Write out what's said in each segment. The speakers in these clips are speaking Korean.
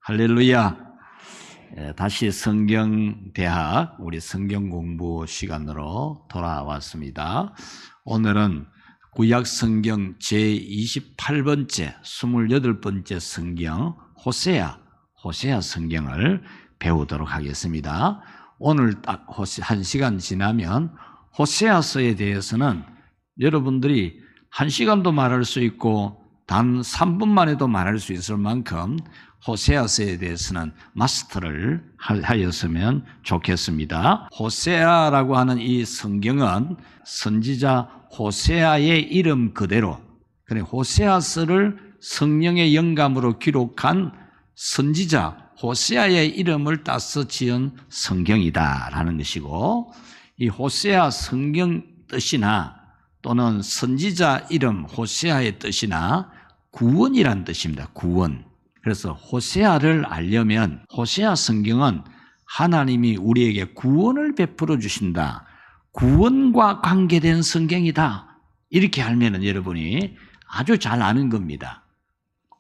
할렐루야. 다시 성경대학 우리 성경 공부 시간으로 돌아왔습니다. 오늘은 구약 성경 제28번째 28번째 성경 호세아 성경을 배우도록 하겠습니다. 오늘 딱 한 시간 지나면 호세아서에 대해서는 여러분들이 한 시간도 말할 수 있고 단 3분만 해도 말할 수 있을 만큼 호세아서에 대해서는 마스터를 하였으면 좋겠습니다. 호세아라고 하는 이 성경은 선지자 호세아의 이름 그대로, 그래 호세아서를 성령의 영감으로 기록한 선지자 호세아의 이름을 따서 지은 성경이다라는 것이고, 이 호세아 성경 뜻이나 또는 선지자 이름 호세아의 뜻이나 구원이란 뜻입니다. 구원. 그래서 호세아를 알려면 호세아 성경은 하나님이 우리에게 구원을 베풀어 주신다, 구원과 관계된 성경이다, 이렇게 알면 여러분이 아주 잘 아는 겁니다.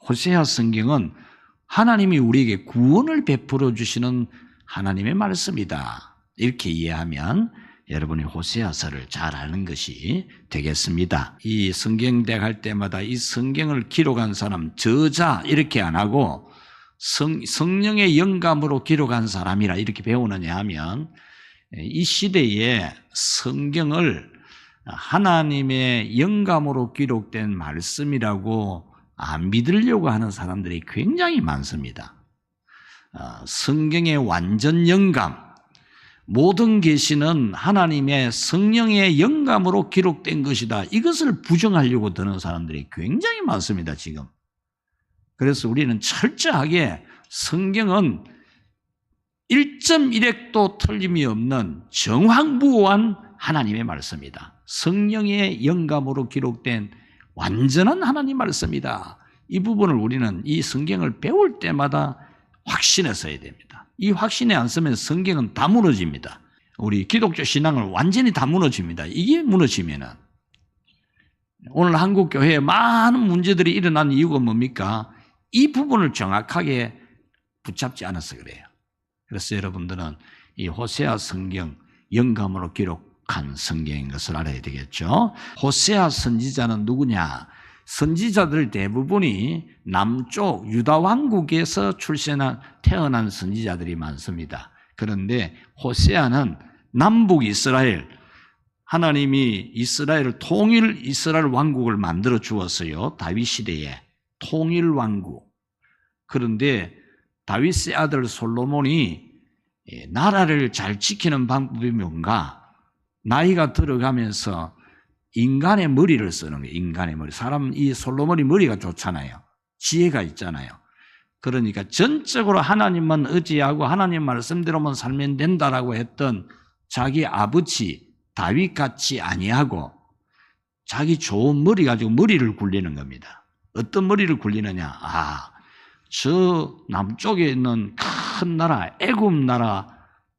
호세아 성경은 하나님이 우리에게 구원을 베풀어 주시는 하나님의 말씀이다, 이렇게 이해하면 여러분이 호세아서를 잘 아는 것이 되겠습니다. 이 성경대학 할 때마다 이 성경을 기록한 사람, 저자 이렇게 안 하고 성령의 영감으로 기록한 사람이라 이렇게 배우느냐 하면, 이 시대에 성경을 하나님의 영감으로 기록된 말씀이라고 안 믿으려고 하는 사람들이 굉장히 많습니다. 성경의 완전 영감, 모든 계시는 하나님의 성령의 영감으로 기록된 것이다, 이것을 부정하려고 드는 사람들이 굉장히 많습니다, 지금. 그래서 우리는 철저하게 성경은 1.1획도 틀림이 없는 정확무오한 하나님의 말씀이다, 성령의 영감으로 기록된 완전한 하나님 말씀이다, 이 부분을 우리는 이 성경을 배울 때마다 확신해 써야 됩니다. 이 확신에 안 쓰면 성경은 다 무너집니다. 우리 기독교 신앙을 완전히 다 무너집니다. 이게 무너지면은, 오늘 한국 교회에 많은 문제들이 일어난 이유가 뭡니까? 이 부분을 정확하게 붙잡지 않아서 그래요. 그래서 여러분들은 이 호세아 성경 영감으로 기록한 성경인 것을 알아야 되겠죠. 호세아 선지자는 누구냐? 선지자들 대부분이 남쪽 유다 왕국에서 태어난 선지자들이 많습니다. 그런데 호세아는 남북 이스라엘, 하나님이 이스라엘 왕국을 만들어 주었어요. 다윗 시대에 통일 왕국. 그런데 다윗의 아들 솔로몬이 나라를 잘 지키는 방법이 뭔가? 나이가 들어가면서 인간의 머리를 쓰는 거예요. 인간의 머리. 이 솔로몬이 머리가 좋잖아요. 지혜가 있잖아요. 그러니까 전적으로 하나님만 의지하고 하나님 말씀대로만 살면 된다라고 했던 자기 아버지 다윗 같이 아니하고 자기 좋은 머리 가지고 머리를 굴리는 겁니다. 어떤 머리를 굴리느냐? 저 남쪽에 있는 큰 나라 애굽 나라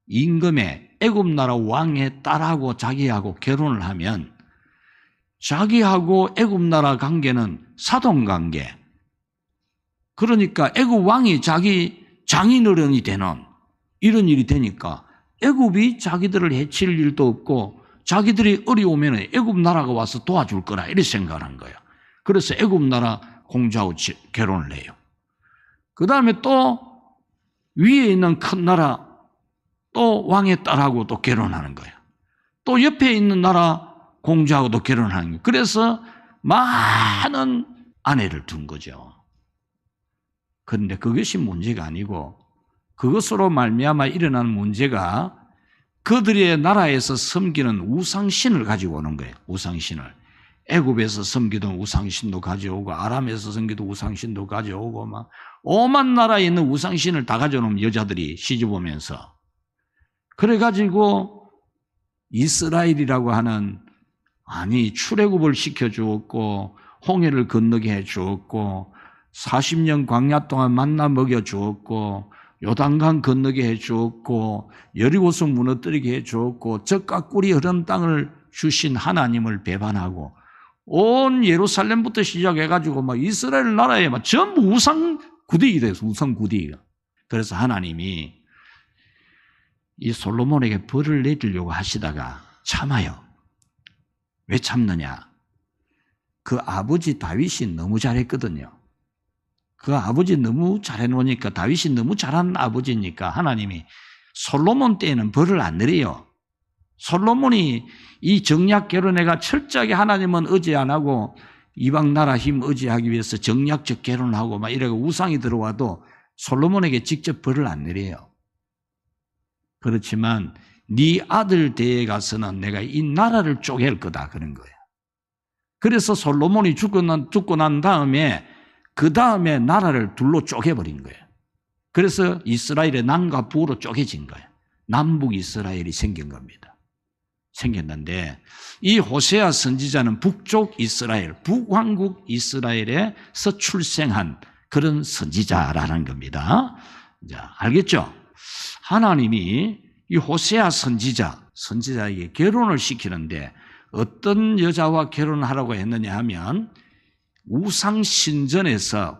임금의 애굽 나라 왕의 딸하고 자기하고 결혼을 하면 자기하고 애굽 나라 관계는 사돈관계. 그러니까 애굽 왕이 자기 장인어른이 되는 이런 일이 되니까 애굽이 자기들을 해칠 일도 없고 자기들이 어려우면 애굽 나라가 와서 도와줄 거라 이렇게 생각을 한 거예요. 그래서 애굽 나라 공주하고 결혼을 해요. 그 다음에 또 위에 있는 큰 나라 또 왕의 딸하고 또 결혼하는 거예요. 또 옆에 있는 나라 공주하고도 결혼하는 거예요. 그래서 많은 아내를 둔 거죠. 그런데 그것이 문제가 아니고 그것으로 말미암아 일어난 문제가 그들의 나라에서 섬기는 우상신을 가지고 오는 거예요. 우상신을. 애굽에서 섬기던 우상신도 가져오고 아람에서 섬기던 우상신도 가져오고 막 오만 나라에 있는 우상신을 다 가져오는 여자들이 시집 오면서, 그래가지고 이스라엘이라고 하는 출애굽을 시켜주었고 홍해를 건너게 해주었고 40년 광야 동안 만나 먹여주었고 요단강 건너게 해주었고 여리고성 무너뜨리게 해주었고 젖과 꿀이 흐르는 땅을 주신 하나님을 배반하고 온 예루살렘부터 시작해가지고 막 이스라엘 나라에 막 전부 우상 구대기가 됐어. 우상 구대기가. 그래서 하나님이 이 솔로몬에게 벌을 내리려고 하시다가 참아요. 왜 참느냐? 그 아버지 다윗이 너무 잘했거든요. 그 아버지 너무 잘해놓으니까, 다윗이 너무 잘한 아버지니까 하나님이 솔로몬 때에는 벌을 안 내려요. 솔로몬이 이 정략 결혼해가 철저하게 하나님은 의지 안 하고 이방 나라 힘 의지하기 위해서 정략적 결혼하고 막 이래가 우상이 들어와도 솔로몬에게 직접 벌을 안 내려요. 그렇지만 네 아들 때에 가서는 내가 이 나라를 쪼갤 거다 그런 거예요. 그래서 솔로몬이 죽고 난 다음에 그 다음에 나라를 둘로 쪼개버린 거예요. 그래서 이스라엘의 남과 북으로 쪼개진 거예요. 남북 이스라엘이 생긴 겁니다. 생겼는데 이 호세아 선지자는 북쪽 이스라엘, 북왕국 이스라엘에서 출생한 그런 선지자라는 겁니다. 자, 알겠죠? 하나님이 이 호세아 선지자에게 결혼을 시키는데 어떤 여자와 결혼하라고 했느냐 하면 우상신전에서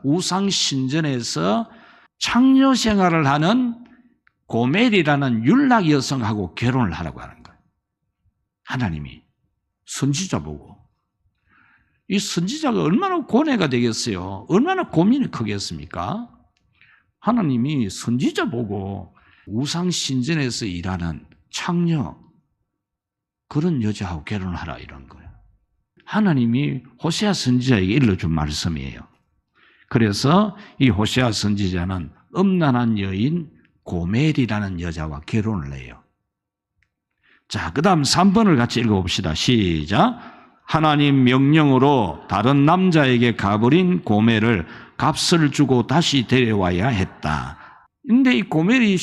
창녀 생활을 하는 고멜이라는 율락 여성하고 결혼을 하라고 하는 거예요. 하나님이 선지자 보고. 이 선지자가 얼마나 고뇌가 되겠어요? 얼마나 고민이 크겠습니까? 하나님이 선지자 보고 우상신전에서 일하는 창녀, 그런 여자하고 결혼하라 이런 거예요. 하나님이 호세아 선지자에게 일러준 말씀이에요. 그래서 이 호세아 선지자는 음란한 여인 고멜이라는 여자와 결혼을 해요. 자, 그 다음 3번을 같이 읽어봅시다. 시작. 하나님 명령으로 다른 남자에게 가버린 고멜을 값을 주고 다시 데려와야 했다. 근데 이 고멜이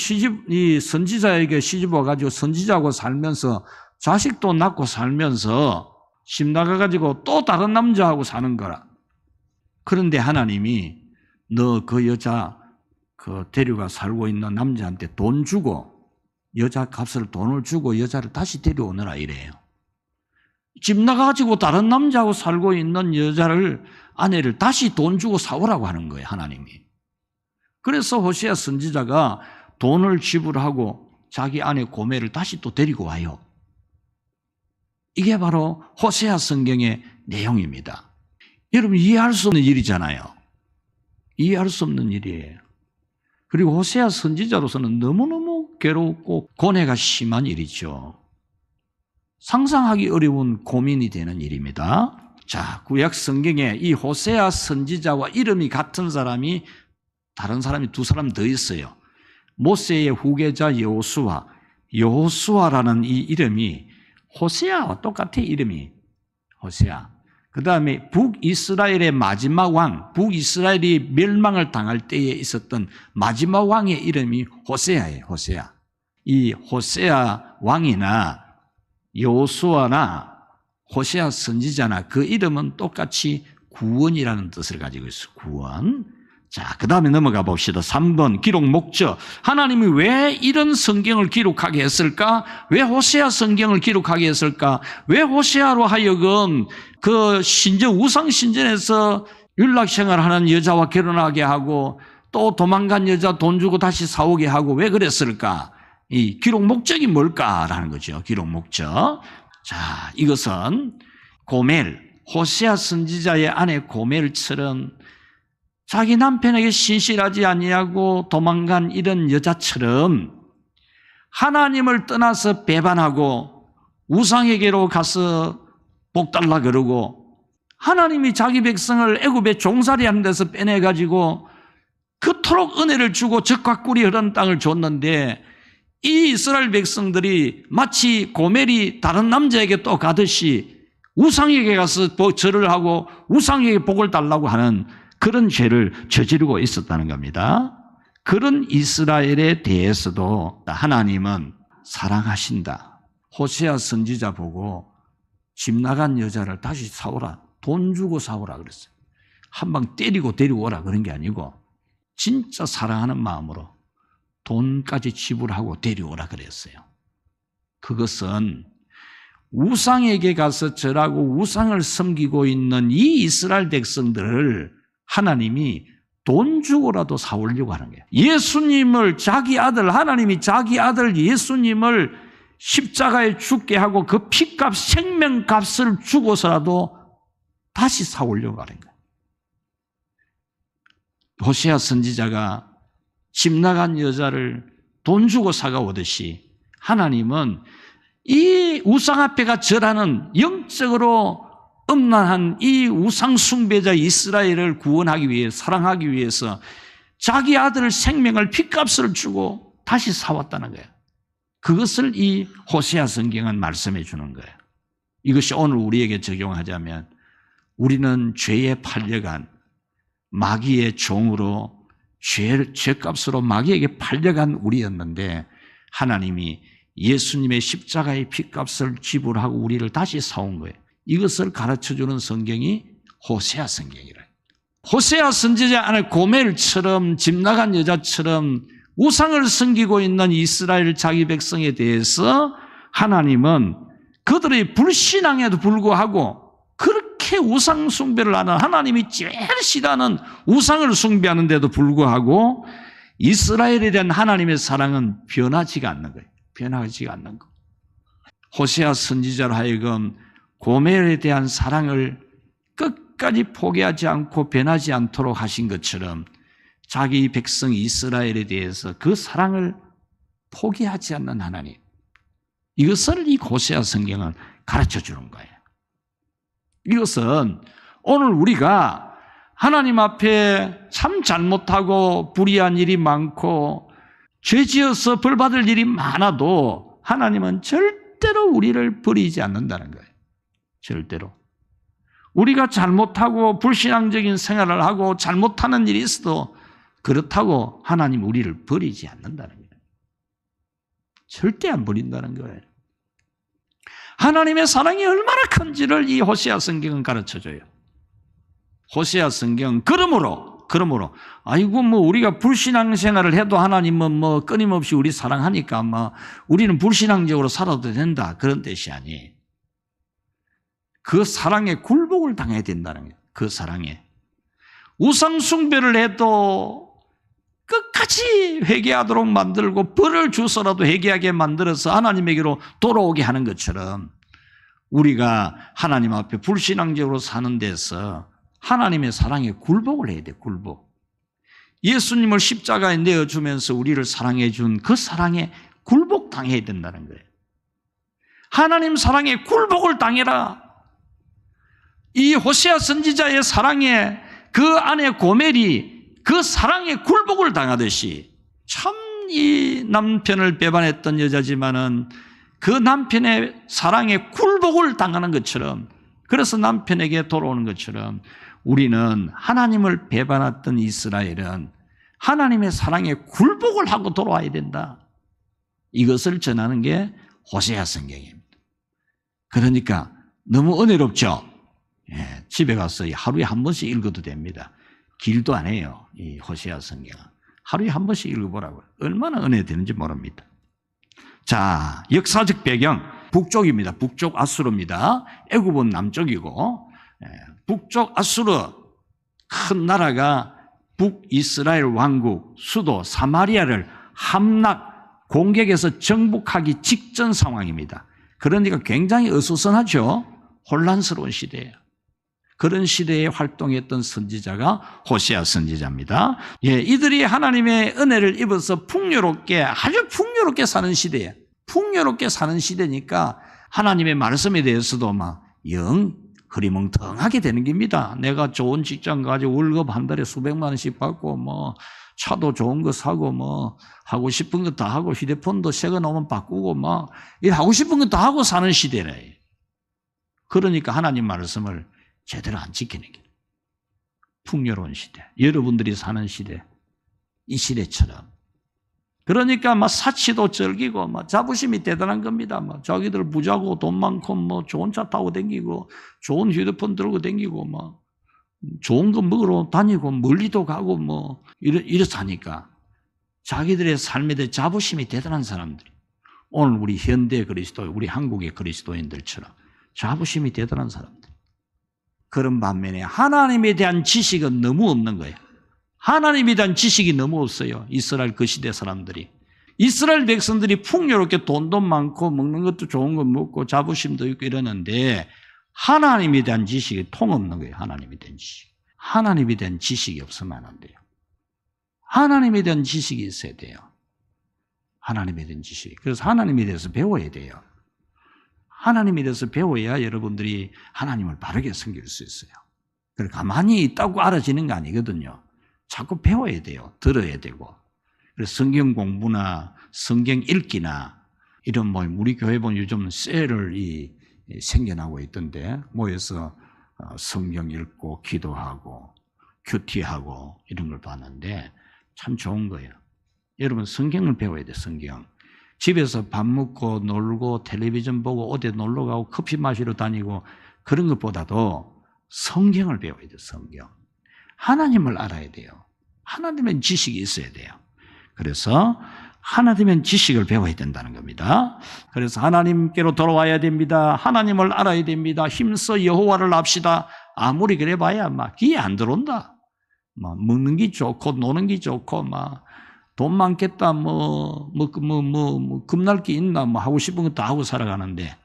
이 선지자에게 시집 와가지고 선지자하고 살면서 자식도 낳고 살면서 집 나가가지고 또 다른 남자하고 사는 거라. 그런데 하나님이 너 그 여자 데려가 살고 있는 남자한테 돈 주고 여자 값을 돈을 주고 여자를 다시 데려오느라 이래요. 집 나가가지고 다른 남자하고 살고 있는 아내를 다시 돈 주고 사오라고 하는 거예요, 하나님이. 그래서 호세아 선지자가 돈을 지불하고 자기 아내 고멜을 다시 또 데리고 와요. 이게 바로 호세아 성경의 내용입니다. 여러분 이해할 수 없는 일이잖아요. 이해할 수 없는 일이에요. 그리고 호세아 선지자로서는 너무너무 괴롭고 고뇌가 심한 일이죠. 상상하기 어려운 고민이 되는 일입니다. 자, 구약 성경에 이 호세아 선지자와 이름이 같은 사람이 다른 사람이 두 사람 더 있어요. 모세의 후계자 여호수아라는 이 이름이 호세아와 똑같아 이름이. 호세아. 그 다음에 북이스라엘의 마지막 왕, 북이스라엘이 멸망을 당할 때에 있었던 마지막 왕의 이름이 호세아예요. 호세아. 이 호세아 왕이나 여호수아나 호세아 선지자나 그 이름은 똑같이 구원이라는 뜻을 가지고 있어요. 구원. 자, 그 다음에 넘어가 봅시다. 3번 기록 목적. 하나님이 왜 이런 성경을 기록하게 했을까? 왜 호세아 성경을 기록하게 했을까? 왜 호세아로 하여금 그 우상 신전에서 율락생활하는 여자와 결혼하게 하고 또 도망간 여자 돈 주고 다시 사오게 하고 왜 그랬을까? 이 기록 목적이 뭘까라는 거죠. 기록 목적. 자, 이것은 호세아 선지자의 아내 고멜처럼 자기 남편에게 신실하지 아니하고 도망간 이런 여자처럼 하나님을 떠나서 배반하고 우상에게로 가서 복 달라 그러고 하나님이 자기 백성을 애굽에 종살이 하는 데서 빼내가지고 그토록 은혜를 주고 젖과 꿀이 흐르는 땅을 줬는데 이 이스라엘 백성들이 마치 고멜이 다른 남자에게 또 가듯이 우상에게 가서 절을 하고 우상에게 복을 달라고 하는 그런 죄를 저지르고 있었다는 겁니다. 그런 이스라엘에 대해서도 하나님은 사랑하신다. 호세아 선지자 보고 집 나간 여자를 다시 사오라. 돈 주고 사오라 그랬어요. 한 방 때리고 데려오라 그런 게 아니고 진짜 사랑하는 마음으로 돈까지 지불하고 데려오라 그랬어요. 그것은 우상에게 가서 절하고 우상을 섬기고 있는 이 이스라엘 백성들을 하나님이 돈 주고라도 사오려고 하는 거예요. 예수님을 자기 아들, 하나님이 자기 아들 예수님을 십자가에 죽게 하고 그 피값, 생명값을 주고서라도 다시 사오려고 하는 거예요. 호세아 선지자가 집 나간 여자를 돈 주고 사가오듯이 하나님은 이 우상 앞에가 절하는 영적으로 음란한 이 우상 숭배자 이스라엘을 구원하기 위해, 사랑하기 위해서 자기 아들 생명을 피값을 주고 다시 사왔다는 거예요. 그것을 이 호세아 성경은 말씀해 주는 거예요. 이것이 오늘 우리에게 적용하자면 우리는 죄에 팔려간 마귀의 종으로 죄값으로 마귀에게 팔려간 우리였는데 하나님이 예수님의 십자가의 피값을 지불하고 우리를 다시 사온 거예요. 이것을 가르쳐주는 성경이 호세아 성경이라. 호세아 선지자 안에 고멜처럼 집 나간 여자처럼 우상을 섬기고 있는 이스라엘 자기 백성에 대해서 하나님은 그들의 불신앙에도 불구하고 그렇게 우상 숭배를 하는 하나님이 제일 싫어하는 우상을 숭배하는데도 불구하고 이스라엘에 대한 하나님의 사랑은 변하지가 않는 거예요. 변하지가 않는 거. 호세아 선지자로 하여금 고멜에 대한 사랑을 끝까지 포기하지 않고 변하지 않도록 하신 것처럼 자기 백성 이스라엘에 대해서 그 사랑을 포기하지 않는 하나님. 이것을 이 호세아 성경은 가르쳐 주는 거예요. 이것은 오늘 우리가 하나님 앞에 참 잘못하고 불의한 일이 많고 죄 지어서 벌 받을 일이 많아도 하나님은 절대로 우리를 버리지 않는다는 거예요. 절대로. 우리가 잘못하고 불신앙적인 생활을 하고 잘못하는 일이 있어도 그렇다고 하나님 우리를 버리지 않는다는 거예요. 절대 안 버린다는 거예요. 하나님의 사랑이 얼마나 큰지를 이 호세아 성경은 가르쳐줘요. 호세아 성경 그러므로 아이고 뭐 우리가 불신앙 생활을 해도 하나님은 뭐 끊임없이 우리 사랑하니까 뭐 우리는 불신앙적으로 살아도 된다 그런 뜻이 아니에요. 그 사랑에 굴복을 당해야 된다는 거예요. 그 사랑에. 우상 숭배를 해도 끝까지 회개하도록 만들고 벌을 주서라도 회개하게 만들어서 하나님에게로 돌아오게 하는 것처럼 우리가 하나님 앞에 불신앙적으로 사는 데서 하나님의 사랑에 굴복을 해야 돼. 굴복. 예수님을 십자가에 내어주면서 우리를 사랑해 준 그 사랑에 굴복당해야 된다는 거예요. 하나님 사랑에 굴복을 당해라. 이 호세아 선지자의 사랑에 그 안에 고멜이 그 사랑에 굴복을 당하듯이 참 이 남편을 배반했던 여자지만은 그 남편의 사랑에 굴복을 당하는 것처럼 그래서 남편에게 돌아오는 것처럼 우리는 하나님을 배반했던 이스라엘은 하나님의 사랑에 굴복을 하고 돌아와야 된다. 이것을 전하는 게 호세아 성경입니다. 그러니까 너무 은혜롭죠? 예, 집에 가서 하루에 한 번씩 읽어도 됩니다. 길도 안 해요. 이 호세아 성경은. 하루에 한 번씩 읽어보라고요. 얼마나 은혜 되는지 모릅니다. 자, 역사적 배경 북쪽입니다. 북쪽 아수르입니다. 애굽은 남쪽이고 북쪽 아수르 큰 나라가 북이스라엘 왕국 수도 사마리아를 함락 공격해서 정복하기 직전 상황입니다. 그러니까 굉장히 어수선하죠. 혼란스러운 시대예요. 그런 시대에 활동했던 선지자가 호세아 선지자입니다. 예, 이들이 하나님의 은혜를 입어서 풍요롭게 아주 풍요롭게 사는 시대예요. 풍요롭게 사는 시대니까 하나님의 말씀에 대해서도 막 영 흐리멍텅하게 되는 겁니다. 내가 좋은 직장 가지고 월급 한 달에 수백만 원씩 받고 뭐 차도 좋은 거 사고 뭐 하고 싶은 거 다 하고 휴대폰도 새 거 나오면 바꾸고 막 하고 싶은 거 다 하고 사는 시대래. 그러니까 하나님 말씀을 제대로 안 지키는 게 풍요로운 시대. 여러분들이 사는 시대. 이 시대처럼. 그러니까 막 사치도 즐기고 막 자부심이 대단한 겁니다. 막 자기들 부자고 돈 많고 뭐 좋은 차 타고 다니고 좋은 휴대폰 들고 다니고 막 좋은 거 먹으러 다니고 멀리도 가고 뭐 이래서 하니까 자기들의 삶에 대해 자부심이 대단한 사람들이 오늘 우리 현대 그리스도, 우리 한국의 그리스도인들처럼 자부심이 대단한 사람들. 그런 반면에 하나님에 대한 지식은 너무 없는 거예요. 하나님에 대한 지식이 너무 없어요. 이스라엘 그 시대 사람들이. 이스라엘 백성들이 풍요롭게 돈도 많고 먹는 것도 좋은 거 먹고 자부심도 있고 이러는데 하나님에 대한 지식이 통없는 거예요. 하나님에 대한 지식. 하나님에 대한 지식이 없으면 안 돼요. 하나님에 대한 지식이 있어야 돼요. 하나님에 대한 지식. 그래서 하나님에 대해서 배워야 돼요. 하나님에 대해서 배워야 여러분들이 하나님을 바르게 섬길 수 있어요. 그걸 가만히 있다고 알아지는 거 아니거든요. 자꾸 배워야 돼요. 들어야 되고. 그래서 성경 공부나 성경 읽기나 이런 우리 교회 보면 요즘 셀을 생겨나고 있던데 모여서 성경 읽고 기도하고 큐티하고 이런 걸 봤는데 참 좋은 거예요. 여러분 성경을 배워야 돼요. 성경. 집에서 밥 먹고 놀고 텔레비전 보고 어디 놀러 가고 커피 마시러 다니고 그런 것보다도 성경을 배워야 돼요. 성경. 하나님을 알아야 돼요. 하나님의 지식이 있어야 돼요. 그래서 하나님의 지식을 배워야 된다는 겁니다. 그래서 하나님께로 돌아와야 됩니다. 하나님을 알아야 됩니다. 힘써 여호와를 압시다. 아무리 그래 봐야 귀에 안 들어온다. 먹는 게 좋고 노는 게 좋고 돈 많겠다 겁날 게 있나 하고 싶은 거 다 하고 살아가는데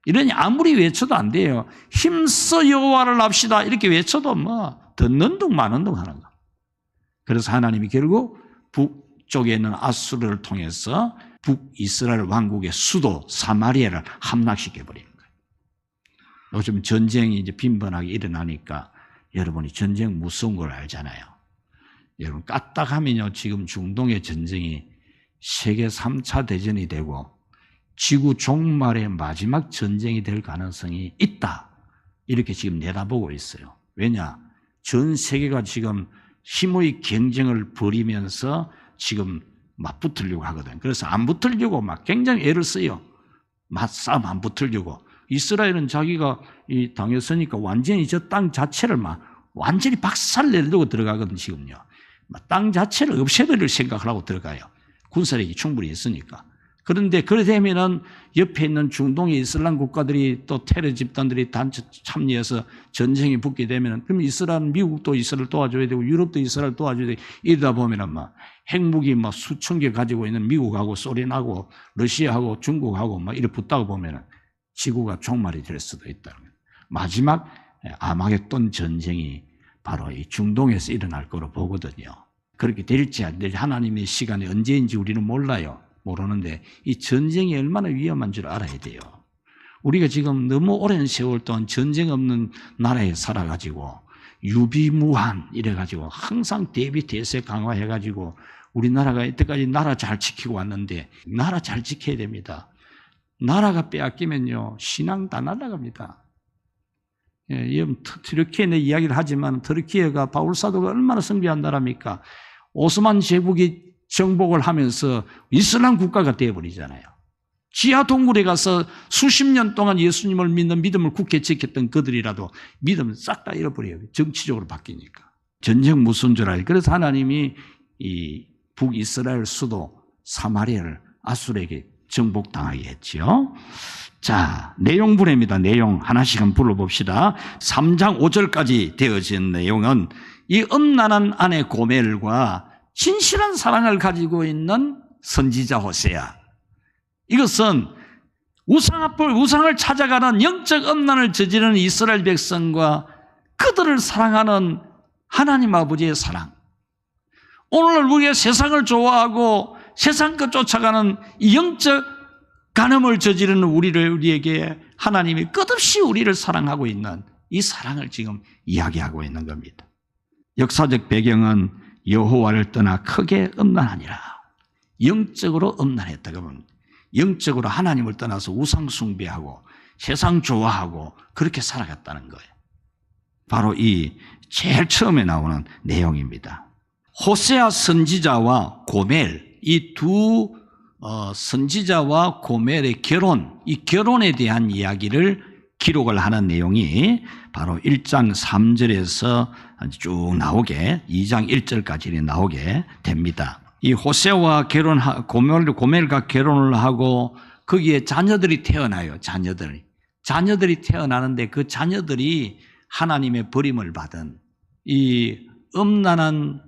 이러니 아무리 외쳐도 안 돼요. 힘써 여호와를 압시다 이렇게 외쳐도 듣는 둥 마는 둥 하는 거. 그래서 하나님이 결국 북쪽에 있는 아수르를 통해서 북이스라엘 왕국의 수도 사마리아를 함락시켜 버리는 거예요. 요즘 전쟁이 이제 빈번하게 일어나니까 여러분이 전쟁 무서운 걸 알잖아요. 여러분 까딱하면요 지금 중동의 전쟁이 세계 3차 대전이 되고 지구 종말의 마지막 전쟁이 될 가능성이 있다. 이렇게 지금 내다보고 있어요. 왜냐? 전 세계가 지금 힘의 경쟁을 벌이면서 지금 맞붙으려고 하거든. 그래서 안 붙으려고 굉장히 애를 써요. 맞싸움 안 붙으려고. 이스라엘은 자기가 당했으니까 완전히 저 땅 자체를 완전히 박살내려고 들어가거든, 지금요. 땅 자체를 없애버릴 생각을 하고 들어가요. 군사력이 충분히 있으니까. 그런데 그래 되면은 옆에 있는 중동의 이슬람 국가들이 또 테러 집단들이 단체 참여해서 전쟁이 붙게 되면은 그럼 이스라엘, 미국도 이스라엘 도와줘야 되고 유럽도 이스라엘 도와줘야 되고 이러다 보면은 핵무기 수천 개 가지고 있는 미국하고 소련하고 러시아하고 중국하고 이렇게 붙다가 보면은 지구가 종말이 될 수도 있다는 거예요. 마지막 아마겟돈 전쟁이 바로 이 중동에서 일어날 거로 보거든요. 그렇게 될지 안 될지 하나님의 시간이 언제인지 우리는 몰라요. 모르는데 이 전쟁이 얼마나 위험한 줄 알아야 돼요. 우리가 지금 너무 오랜 세월 동안 전쟁 없는 나라에 살아가지고 유비무한 이래가지고 항상 대비 대세 강화해가지고 우리나라가 이때까지 나라 잘 지키고 왔는데 나라 잘 지켜야 됩니다. 나라가 빼앗기면요 신앙 다 날아갑니다. 터키에 내 이야기를 하지만 터키가 바울 사도가 얼마나 성비한 나라입니까? 오스만 제국이 정복을 하면서 이슬람 국가가 되어버리잖아요. 지하 동굴에 가서 수십 년 동안 예수님을 믿는 믿음을 굳게 지켰던 그들이라도 믿음을 싹 다 잃어버려요. 정치적으로 바뀌니까. 전쟁 무슨 줄 알아요. 그래서 하나님이 이 북이스라엘 수도 사마리아를 아수르에게 정복당하게 했지요. 자, 내용부입니다. 내용 하나씩 한번 불러봅시다. 3장 5절까지 되어진 내용은 이 음란한 아내 고멜과 진실한 사랑을 가지고 있는 선지자 호세아. 이것은 우상을 찾아가는 영적 음란을 저지르는 이스라엘 백성과 그들을 사랑하는 하나님 아버지의 사랑. 오늘 우리가 세상을 좋아하고 세상 것 쫓아가는 이 영적 간음을 저지르는 우리에게 하나님이 끝없이 우리를 사랑하고 있는 이 사랑을 지금 이야기하고 있는 겁니다. 역사적 배경은 여호와를 떠나 크게 음란하니라. 영적으로 음란했다고 합니다. 영적으로 하나님을 떠나서 우상 숭배하고 세상 좋아하고 그렇게 살아갔다는 거예요. 바로 이 제일 처음에 나오는 내용입니다. 호세아 선지자와 고멜, 이 두 선지자와 고멜의 결혼, 이 결혼에 대한 이야기를 기록을 하는 내용이 바로 1장 3절에서 쭉 나오게 2장 1절까지 나오게 됩니다. 이 호세와 고멜과 결혼을 하고 거기에 자녀들이 태어나요. 자녀들이 태어나는데 그 자녀들이 하나님의 버림을 받은 이 음란한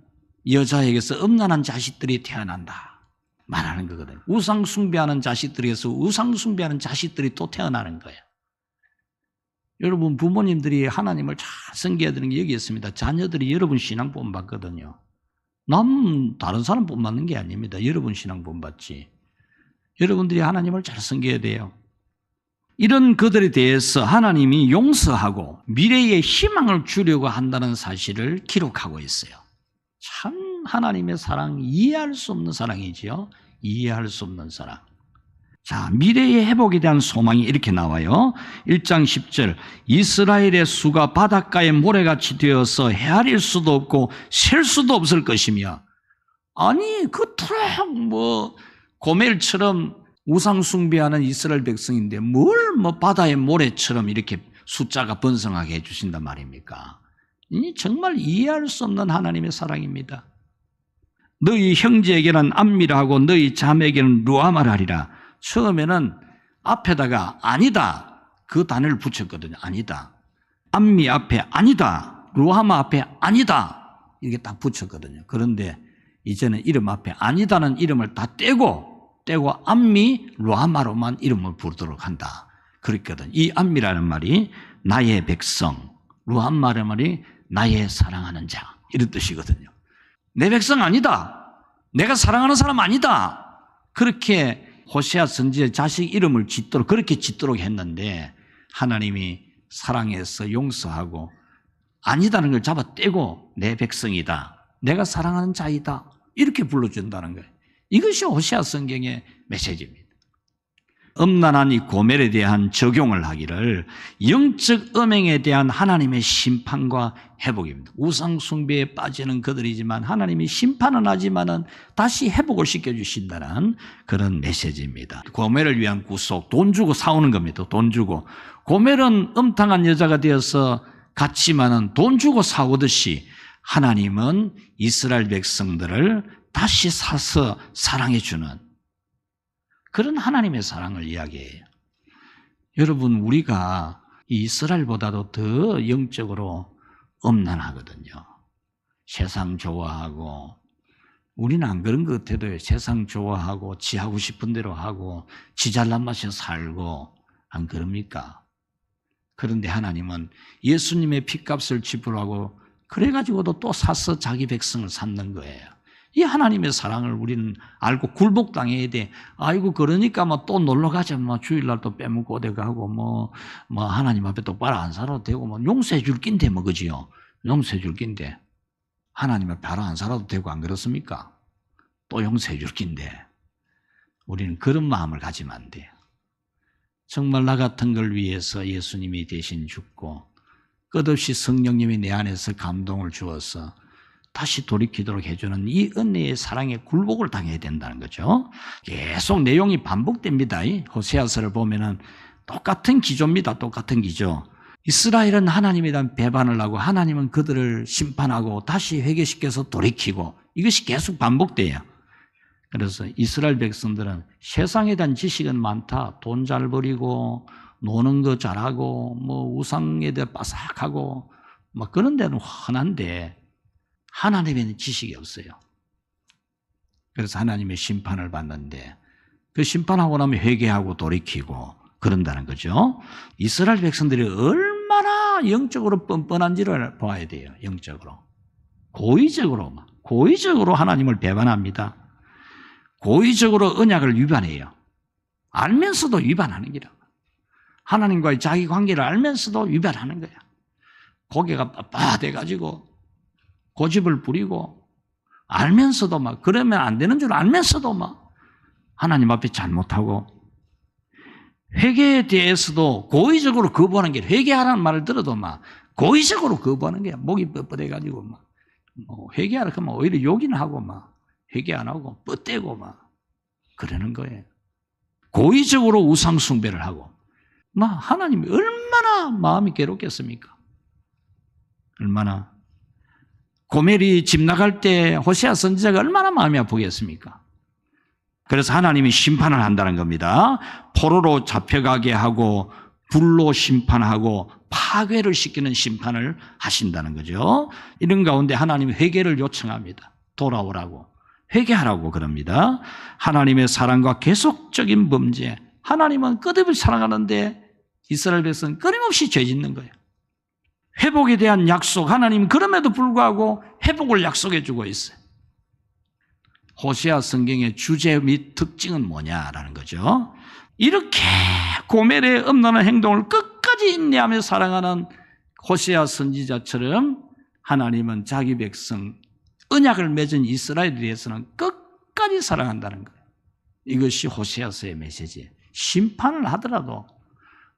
여자에게서 음란한 자식들이 태어난다 말하는 거거든요. 우상 숭배하는 자식들에게서 우상 숭배하는 자식들이 또 태어나는 거예요. 여러분 부모님들이 하나님을 잘 섬겨야 되는 게 여기 있습니다. 자녀들이 여러분 신앙 본받거든요. 남 다른 사람 본받는 게 아닙니다. 여러분 신앙 본받지. 여러분들이 하나님을 잘 섬겨야 돼요. 이런 그들에 대해서 하나님이 용서하고 미래에 희망을 주려고 한다는 사실을 기록하고 있어요. 참 하나님의 사랑, 이해할 수 없는 사랑이지요. 이해할 수 없는 사랑. 자, 미래의 회복에 대한 소망이 이렇게 나와요. 1장 10절 이스라엘의 수가 바닷가의 모래같이 되어서 헤아릴 수도 없고 셀 수도 없을 것이며, 아니 그토록 고멜처럼 우상 숭배하는 이스라엘 백성인데 뭘 바다의 모래처럼 이렇게 숫자가 번성하게 해주신단 말입니까? 이 정말 이해할 수 없는 하나님의 사랑입니다. 너희 형제에게는 암미라 하고 너희 자매에게는 루아마라 하리라. 처음에는 앞에다가 아니다 그 단어를 붙였거든요. 아니다. 암미 앞에 아니다. 루아마 앞에 아니다. 이렇게 딱 붙였거든요. 그런데 이제는 이름 앞에 아니다는 이름을 다 떼고 암미 루아마로만 이름을 부르도록 한다. 그랬거든. 이 암미라는 말이 나의 백성, 루아마라는 말이 나의 사랑하는 자 이런 뜻이거든요. 내 백성 아니다. 내가 사랑하는 사람 아니다. 그렇게 호세아 선지의 자식 이름을 짓도록 그렇게 짓도록 했는데 하나님이 사랑해서 용서하고 아니다는 걸 잡아 떼고 내 백성이다. 내가 사랑하는 자이다. 이렇게 불러준다는 거예요. 이것이 호세아 성경의 메시지입니다. 음란한 이 고멜에 대한 적용을 하기를 영적 음행에 대한 하나님의 심판과 회복입니다. 우상 숭배에 빠지는 그들이지만 하나님이 심판은 하지만은 다시 회복을 시켜주신다는 그런 메시지입니다. 고멜을 위한 구속, 돈 주고 사오는 겁니다. 돈 주고. 고멜은 음탕한 여자가 되어서 갔지만은 돈 주고 사오듯이 하나님은 이스라엘 백성들을 다시 사서 사랑해 주는 그런 하나님의 사랑을 이야기해요. 여러분 우리가 이스라엘보다도 더 영적으로 음란하거든요. 세상 좋아하고, 우리는 안 그런 것 같아도 세상 좋아하고 지 하고 싶은 대로 하고 지 잘난 맛에 살고 안 그럽니까? 그런데 하나님은 예수님의 핏값을 지불하고 그래가지고도 또 사서 자기 백성을 삼는 거예요. 이 하나님의 사랑을 우리는 알고 굴복당해야 돼. 아이고 그러니까 또 놀러 가자. 주일날 또 빼먹고 어디 가고 하나님 앞에 똑바로 안 살아도 되고 용서해 줄 낀데 그지요? 용서해 줄 낀데 하나님 앞에 바로 안 살아도 되고 안 그렇습니까? 또 용서해 줄 낀데 우리는 그런 마음을 가지면 안 돼요. 정말 나 같은 걸 위해서 예수님이 대신 죽고 끝없이 성령님이 내 안에서 감동을 주어서 다시 돌이키도록 해주는 이 은혜의 사랑에 굴복을 당해야 된다는 거죠. 계속 내용이 반복됩니다. 호세아서를 보면은 똑같은 기조입니다. 똑같은 기조. 이스라엘은 하나님에 대한 배반을 하고 하나님은 그들을 심판하고 다시 회개시켜서 돌이키고 이것이 계속 반복돼요. 그래서 이스라엘 백성들은 세상에 대한 지식은 많다. 돈 잘 버리고 노는 거 잘하고 우상에 대해 빠삭하고 그런 데는 흔한데 하나님에는 지식이 없어요. 그래서 하나님의 심판을 받는데 그 심판하고 나면 회개하고 돌이키고 그런다는 거죠. 이스라엘 백성들이 얼마나 영적으로 뻔뻔한지를 봐야 돼요. 영적으로. 고의적으로 하나님을 배반합니다. 고의적으로 언약을 위반해요. 알면서도 위반하는 기라. 하나님과의 자기 관계를 알면서도 위반하는 거야. 고개가 빳빳해가지고 고집을 부리고 알면서도 그러면 안 되는 줄 알면서도 하나님 앞에 잘못하고 회개에 대해서도 고의적으로 거부하는 게 회개하라는 말을 들어도 고의적으로 거부하는 거야. 목이 뻣뻣해가지고 회개하라 그러면 오히려 욕이나 하고 회개 안 하고 뻗대고 그러는 거예요. 고의적으로 우상 숭배를 하고 하나님이 얼마나 마음이 괴롭겠습니까? 얼마나. 고멜이 집 나갈 때 호세아 선지자가 얼마나 마음이 아프겠습니까? 그래서 하나님이 심판을 한다는 겁니다. 포로로 잡혀가게 하고 불로 심판하고 파괴를 시키는 심판을 하신다는 거죠. 이런 가운데 하나님이 회개를 요청합니다. 돌아오라고, 회개하라고 그럽니다. 하나님의 사랑과 계속적인 범죄. 하나님은 끝없이 사랑하는데 이스라엘 백성은 끊임없이 죄 짓는 거예요. 회복에 대한 약속, 하나님 그럼에도 불구하고 회복을 약속해 주고 있어요. 호세아 성경의 주제 및 특징은 뭐냐라는 거죠. 이렇게 고멜의 엄란한 행동을 끝까지 인내하며 사랑하는 호세아 선지자처럼 하나님은 자기 백성, 언약을 맺은 이스라엘에 대해서는 끝까지 사랑한다는 거예요. 이것이 호세아서의 메시지예요. 심판을 하더라도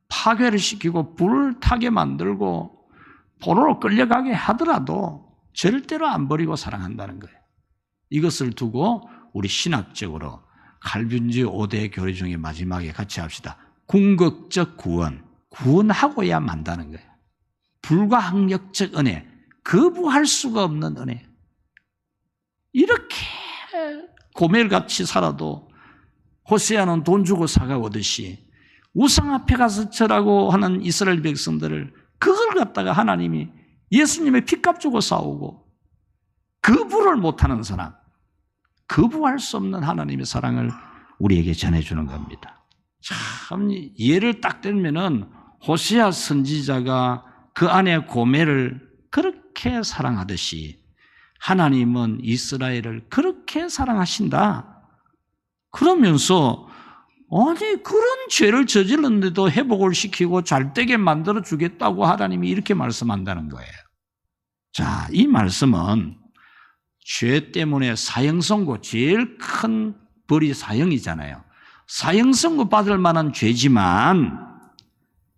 파괴를 시키고 불을 타게 만들고 포로로 끌려가게 하더라도 절대로 안 버리고 사랑한다는 거예요. 이것을 두고 우리 신학적으로 칼빈주의 5대 교리 중에 마지막에 같이 합시다. 궁극적 구원, 구원하고야 만다는 거예요. 불가항력적 은혜, 거부할 수가 없는 은혜. 이렇게 고멜같이 살아도 호세아는 돈 주고 사가오듯이 우상 앞에 가서 절하고 하는 이스라엘 백성들을 그걸 갖다가 하나님이 예수님의 핏값 주고 싸우고 거부를 못하는 사람, 거부할 수 없는 하나님의 사랑을 우리에게 전해주는 겁니다. 참 예를 딱 들면은 호세아 선지자가 그 아내 고멜을 그렇게 사랑하듯이 하나님은 이스라엘을 그렇게 사랑하신다. 그러면서 아니 그런 죄를 저질렀는데도 회복을 시키고 잘되게 만들어 주겠다고 하나님이 이렇게 말씀한다는 거예요. 자, 이 말씀은 죄 때문에 사형선고, 제일 큰 벌이 사형이잖아요. 사형선고 받을 만한 죄지만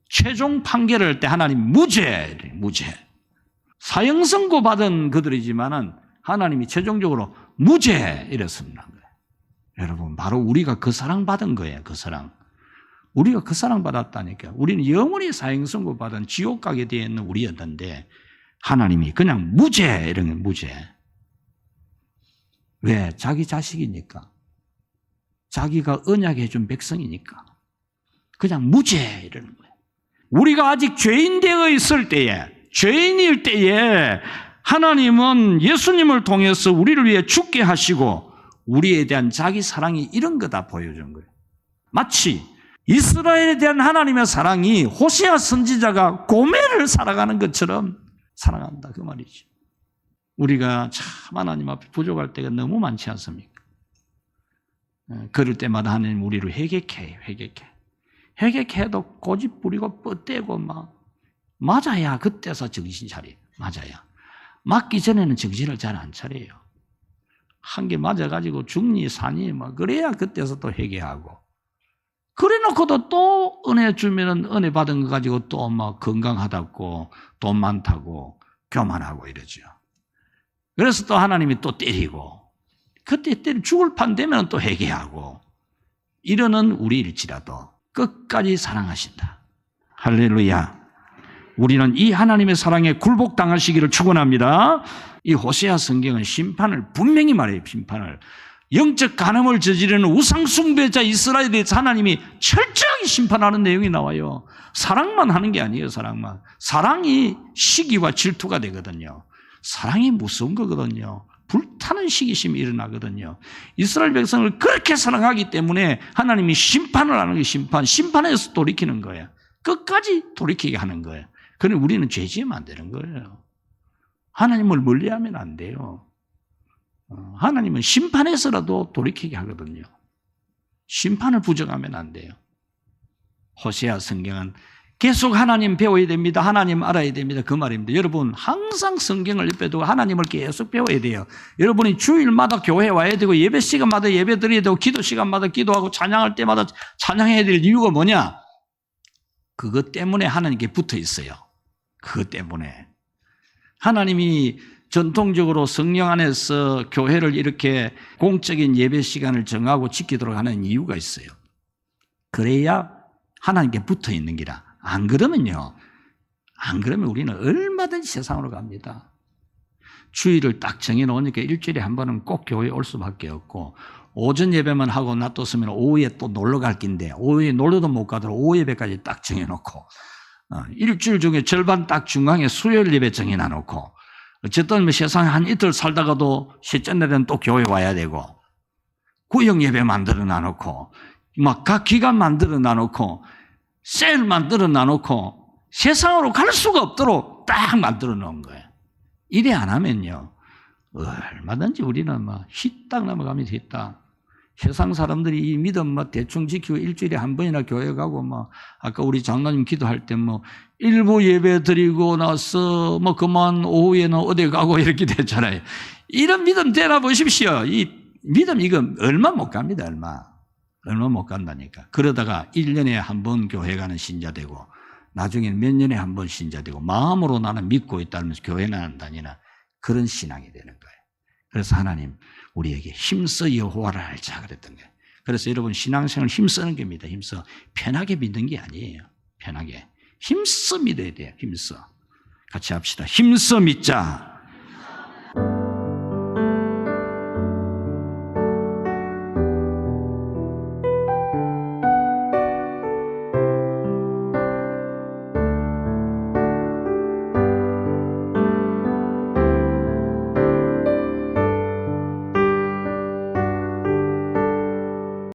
최종 판결을 할 때 하나님 무죄. 사형선고 받은 그들이지만은 하나님이 최종적으로 무죄 이랬습니다. 여러분, 바로 우리가 그 사랑 받은 거예요. 그 사랑. 우리가 그 사랑 받았다니까. 우리는 영원히 사형선고 받은 지옥 가게 되어 있는 우리였는데 하나님이 그냥 무죄 이런 게 무죄. 왜? 자기 자식이니까. 자기가 언약해 준 백성이니까. 그냥 무죄 이러는 거예요. 우리가 아직 죄인 되어 있을 때에, 죄인일 때에 하나님은 예수님을 통해서 우리를 위해 죽게 하시고 우리에 대한 자기 사랑이 이런 거다 보여준 거예요. 마치 이스라엘에 대한 하나님의 사랑이 호세아 선지자가 고멜을 사랑하는 것처럼 사랑한다 그 말이지. 우리가 참 하나님 앞에 부족할 때가 너무 많지 않습니까? 그럴 때마다 하나님 우리를 회개케. 회개해도 고집 부리고 뻗대고 막 맞아야 그때서 정신 차려. 맞아야. 맞기 전에는 정신을 잘 안 차려요. 한 개 맞아가지고 죽니 사니 뭐 그래야 그때서 또 회개하고. 그래 놓고도 또 은혜 주면은 은혜 받은 거 가지고 또 막 건강하다고 돈 많다고 교만하고 이러죠. 그래서 또 하나님이 또 때리고 그때 때려 죽을 판 되면 또 회개하고 이러는 우리일지라도 끝까지 사랑하신다. 할렐루야. 우리는 이 하나님의 사랑에 굴복당하시기를 축원합니다. 이 호세아 성경은 심판을 분명히 말해요. 심판을. 영적 간음을 저지르는 우상숭배자 이스라엘에 대해서 하나님이 철저하게 심판하는 내용이 나와요. 사랑만 하는 게 아니에요. 사랑만. 사랑이 시기와 질투가 되거든요. 사랑이 무서운 거거든요. 불타는 시기심이 일어나거든요. 이스라엘 백성을 그렇게 사랑하기 때문에 하나님이 심판을 하는 게 심판에서 돌이키는 거예요. 끝까지 돌이키게 하는 거예요. 그런데 우리는 죄 지으면 안 되는 거예요. 하나님을 멀리하면 안 돼요. 하나님은 심판에서라도 돌이키게 하거든요. 심판을 부정하면 안 돼요. 호세아 성경은 계속 하나님 배워야 됩니다. 하나님 알아야 됩니다. 그 말입니다. 여러분 항상 성경을 옆에 두고 하나님을 계속 배워야 돼요. 여러분이 주일마다 교회에 와야 되고 예배 시간마다 예배 드려야 되고 기도 시간마다 기도하고 찬양할 때마다 찬양해야 될 이유가 뭐냐? 그것 때문에 하나님께 붙어 있어요. 그것 때문에. 하나님이 전통적으로 성령 안에서 교회를 이렇게 공적인 예배 시간을 정하고 지키도록 하는 이유가 있어요. 그래야 하나님께 붙어 있는 기라. 안 그러면 우리는 얼마든지 세상으로 갑니다. 주일을 딱 정해놓으니까 일주일에 한 번은 꼭 교회에 올 수밖에 없고 오전 예배만 하고 놔뒀으면 오후에 또 놀러 갈 긴데 오후에 놀러도 못 가도록 오후 예배까지 딱 정해놓고 일주일 중에 절반 딱 중앙에 수요일 예배 정해놔놓고 어쨌든 뭐 세상에 한 이틀 살다가도 셋째 날에는 또 교회 와야 되고, 구역 예배 만들어 놔놓고, 막 각 기간 만들어 놔놓고, 셀 만들어 놔놓고, 세상으로 갈 수가 없도록 딱 만들어 놓은 거예요. 이래 안 하면요, 얼마든지 우리는 막 희딱 넘어가면 희딱. 세상 사람들이 이 믿음 뭐 대충 지키고 일주일에 한 번이나 교회 가고 뭐 아까 우리 장로님 기도할 때 뭐 일부 예배 드리고 나서 뭐 그만 오후에는 어디 가고 이렇게 됐잖아요. 이런 믿음 되나 보십시오. 이 믿음 이거 얼마 못 갑니다. 얼마 못 간다니까. 그러다가 1년에 한 번 교회 가는 신자 되고 나중에는 몇 년에 한 번 신자 되고 마음으로 나는 믿고 있다면서 교회는 안 다니나 그런 신앙이 되는 거예요. 그래서 하나님 우리에게 힘써 여호와를 알자 그랬던 거예요. 그래서 여러분 신앙생활 힘쓰는 겁니다. 힘써. 편하게 믿는 게 아니에요. 편하게. 힘써 믿어야 돼요. 힘써. 같이 합시다. 힘써 믿자.